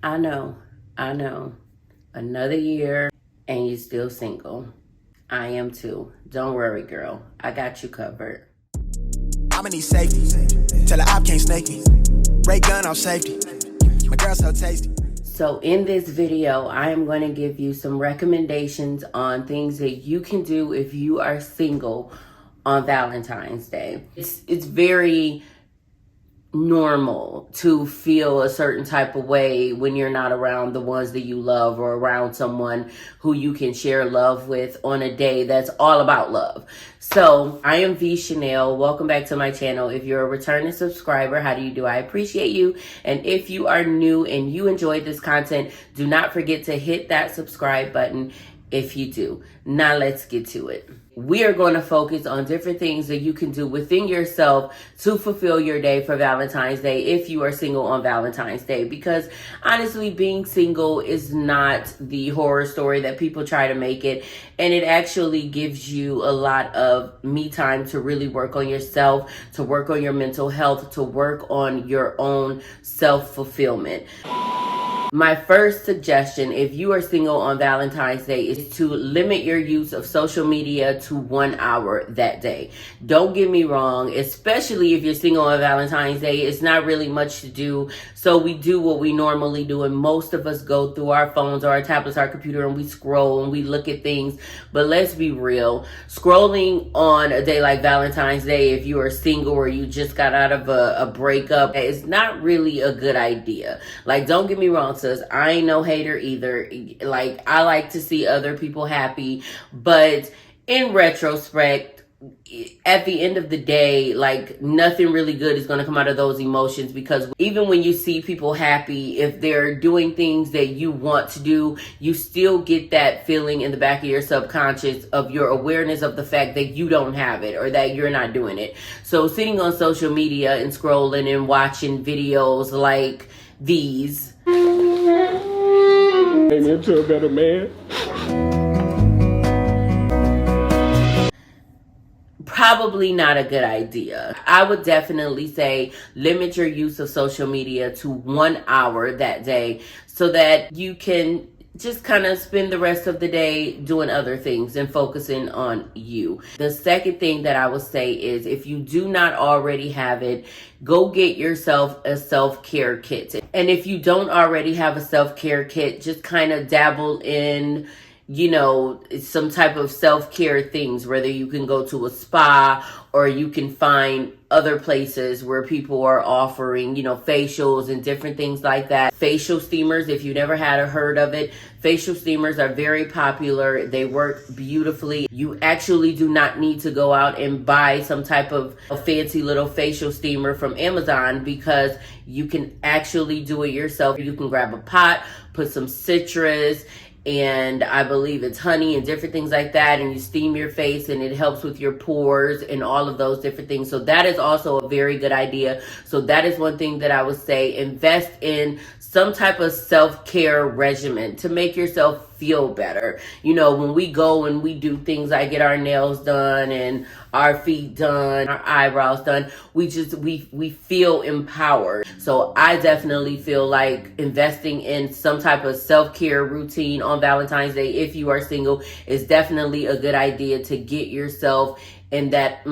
I know, I know. Another year and you're still single. I am too. Don't worry, girl. I got you covered. I'ma need safety. Tell the op can't snake me. Ray gun off safety. My girl so tasty. So in this video, I am going to give you some recommendations on things that you can do if you are single on Valentine's Day. It's very normal to feel a certain type of way when you're not around the ones that you love or around someone who you can share love with on a day that's all about love. So I am V.Chanel. Welcome back to my channel. If you're a returning subscriber, how do you do? I appreciate you. And if you are new and you enjoyed this content, do not forget to hit that subscribe button if you do. Now let's get to it. We are going to focus on different things that you can do within yourself to fulfill your day for Valentine's Day if you are single on Valentine's Day. Because honestly, being single is not the horror story that people try to make it. And it actually gives you a lot of me time to really work on yourself, to work on your mental health, to work on your own self-fulfillment. My first suggestion, if you are single on Valentine's Day, is to limit your use of social media to 1 hour that day. Don't get me wrong, especially if you're single on Valentine's Day, it's not really much to do. So we do what we normally do, and most of us go through our phones or our tablets, our computer, and we scroll and we look at things. But let's be real, scrolling on a day like Valentine's Day, if you are single or you just got out of a breakup, is not really a good idea. Like, don't get me wrong, I ain't no hater either. Like, I like to see other people happy, but in retrospect, at the end of the day, like, nothing really good is going to come out of those emotions, because even when you see people happy, if they're doing things that you want to do, you still get that feeling in the back of your subconscious of your awareness of the fact that you don't have it or that you're not doing it. So sitting on social media and scrolling and watching videos like these Made me into a better man. Probably not a good idea. I would definitely say limit your use of social media to 1 hour that day so that you can just kind of spend the rest of the day doing other things and focusing on you. The second thing that I would say is, if you do not already have it, go get yourself a self-care kit. And if you don't already have a self-care kit, just kind of dabble in, you know, some type of self-care things, whether you can go to a spa or you can find other places where people are offering, you know, facials and different things like that. Facial steamers, if you never had or heard of it, facial steamers are very popular. They work beautifully. You actually do not need to go out and buy some type of a fancy little facial steamer from Amazon, because you can actually do it yourself. You can grab a pot, put some citrus, and I believe it's honey and different things like that, and you steam your face and it helps with your pores and all of those different things. So that is also a very good idea. So that is one thing that I would say. Invest in some type of self-care regimen to make yourself feel better. You know, when we go and we do things like get our nails done and our feet done, our eyebrows done, we feel empowered. So I definitely feel like investing in some type of self-care routine on Valentine's Day, if you are single, is definitely a good idea to get yourself in that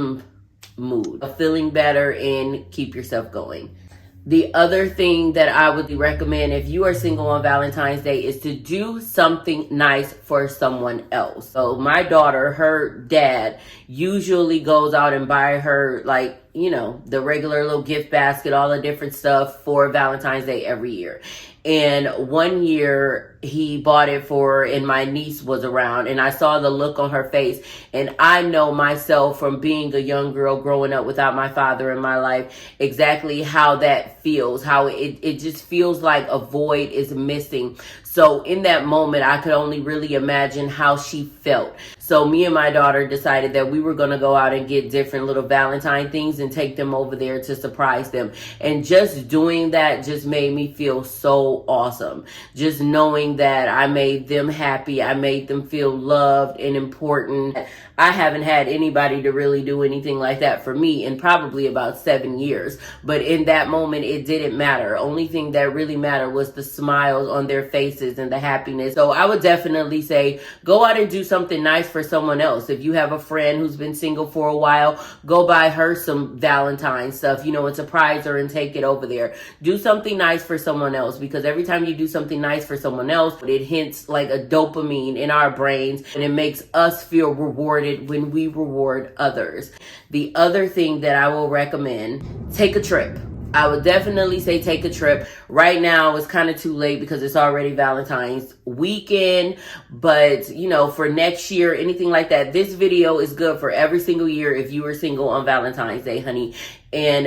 mood of feeling better and keep yourself going. The other thing that I would recommend if you are single on Valentine's Day is to do something nice for someone else. So my daughter, her dad usually goes out and buy her, like, you know, the regular little gift basket, all the different stuff for Valentine's Day every year. And one year he bought it for, and my niece was around, and I saw the look on her face. And I know myself from being a young girl growing up without my father in my life, exactly how that feels, how it just feels like a void is missing. So in that moment, I could only really imagine how she felt. So me and my daughter decided that we were going to go out and get different little Valentine things and take them over there to surprise them. And just doing that just made me feel so awesome. Just knowing that I made them happy, I made them feel loved and important. I haven't had anybody to really do anything like that for me in probably about 7 years. But in that moment, it didn't matter. Only thing that really mattered was the smiles on their faces and the happiness. So I would definitely say, go out and do something nice for someone else. If you have a friend who's been single for a while, go buy her some Valentine stuff, and surprise her and take it over there. Do something nice for someone else, because every time you do something nice for someone else, it hints like a dopamine in our brains, and it makes us feel rewarded when we reward others. The other thing that I will recommend, take a trip. I would definitely say take a trip. Right now, it's kind of too late because it's already Valentine's weekend. But, for next year, anything like that, this video is good for every single year if you are single on Valentine's Day, honey. And,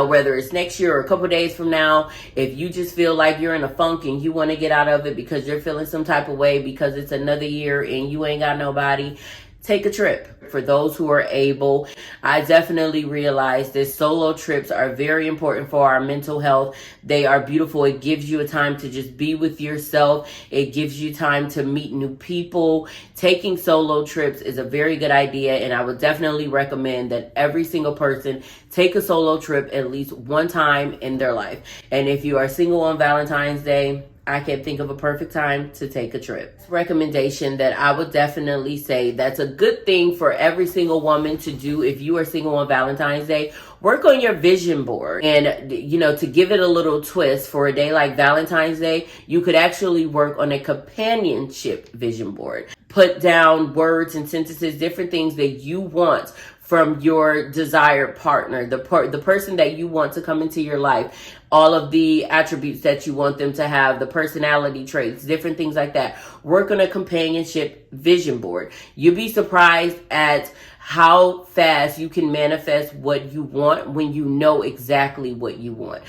whether it's next year or a couple days from now, if you just feel like you're in a funk and you want to get out of it because you're feeling some type of way because it's another year and you ain't got nobody, take a trip. For those who are able, I definitely realize that solo trips are very important for our mental health. They are beautiful. It gives you a time to just be with yourself. It gives you time to meet new people. Taking solo trips is a very good idea, and I would definitely recommend that every single person take a solo trip at least one time in their life. And if you are single on Valentine's Day, I can't think of a perfect time to take a trip. Recommendation that I would definitely say that's a good thing for every single woman to do if you are single on Valentine's Day. Work on your vision board. And, to give it a little twist for a day like Valentine's Day, you could actually work on a companionship vision board. Put down words and sentences, different things that you want from your desired partner, the person that you want to come into your life, all of the attributes that you want them to have, the personality traits, different things like that. Work on a companionship vision board. You'll be surprised at how fast you can manifest what you want when you know exactly what you want.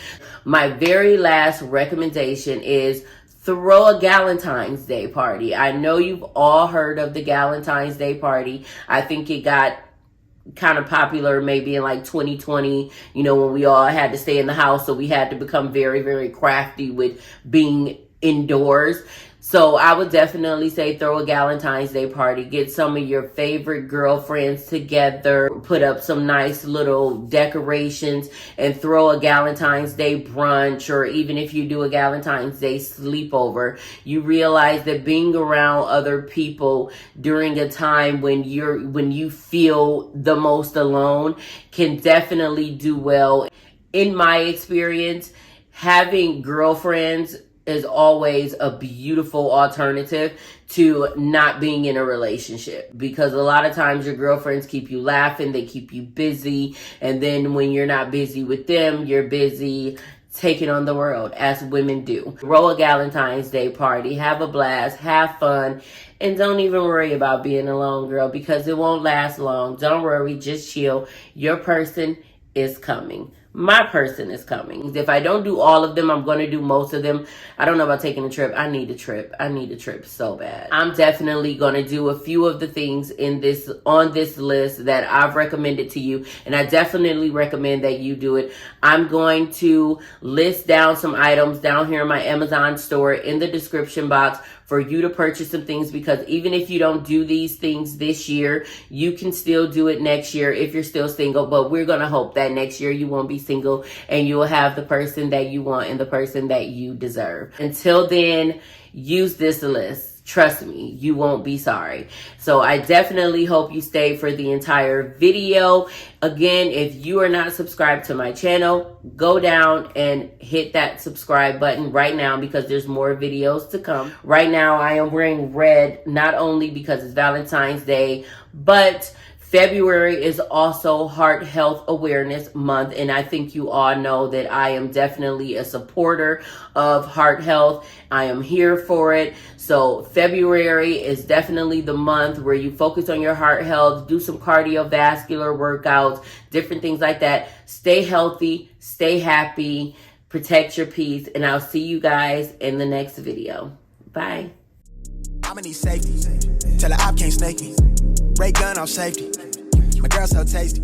My very last recommendation is throw a Valentine's Day party. I know you've all heard of the Valentines Day Party. I think it got kind of popular maybe in like 2020, when we all had to stay in the house, so we had to become very, very crafty with being indoors. So I would definitely say throw a Valentine's Day party. Get some of your favorite girlfriends together. Put up some nice little decorations and throw a Valentine's Day brunch, or even if you do a Valentine's Day sleepover. You realize that being around other people during a time when you feel the most alone can definitely do well. In my experience, having girlfriends is always a beautiful alternative to not being in a relationship, because a lot of times your girlfriends keep you laughing, they keep you busy, and then when you're not busy with them, you're busy taking on the world, as women do. Throw a Valentine's Day party, have a blast, have fun, and don't even worry about being alone, girl, because it won't last long. Don't worry, just chill. Your person is coming. My person is coming. If I don't do all of them, I'm going to do most of them. I don't know about taking a trip. I need a trip. I need a trip so bad. I'm definitely going to do a few of the things on this list that I've recommended to you, and I definitely recommend that you do it. I'm going to list down some items down here in my Amazon store in the description box for you to purchase some things, because even if you don't do these things this year, you can still do it next year if you're still single. But we're going to hope that next year you won't be single and you will have the person that you want and the person that you deserve. Until then, use this list. Trust me, you won't be sorry. So I definitely hope you stay for the entire video. Again, if you are not subscribed to my channel, go down and hit that subscribe button right now, because there's more videos to come. Right now, I am wearing red, not only because it's Valentine's Day, but February is also Heart Health Awareness Month, and I think you all know that I am definitely a supporter of heart health. I am here for it. So February is definitely the month where you focus on your heart health, do some cardiovascular workouts, different things like that. Stay healthy, stay happy, protect your peace, and I'll see you guys in the next video. Bye. I'ma need safety. Tell her I can't snake me. Ray gun on safety. My girl so tasty.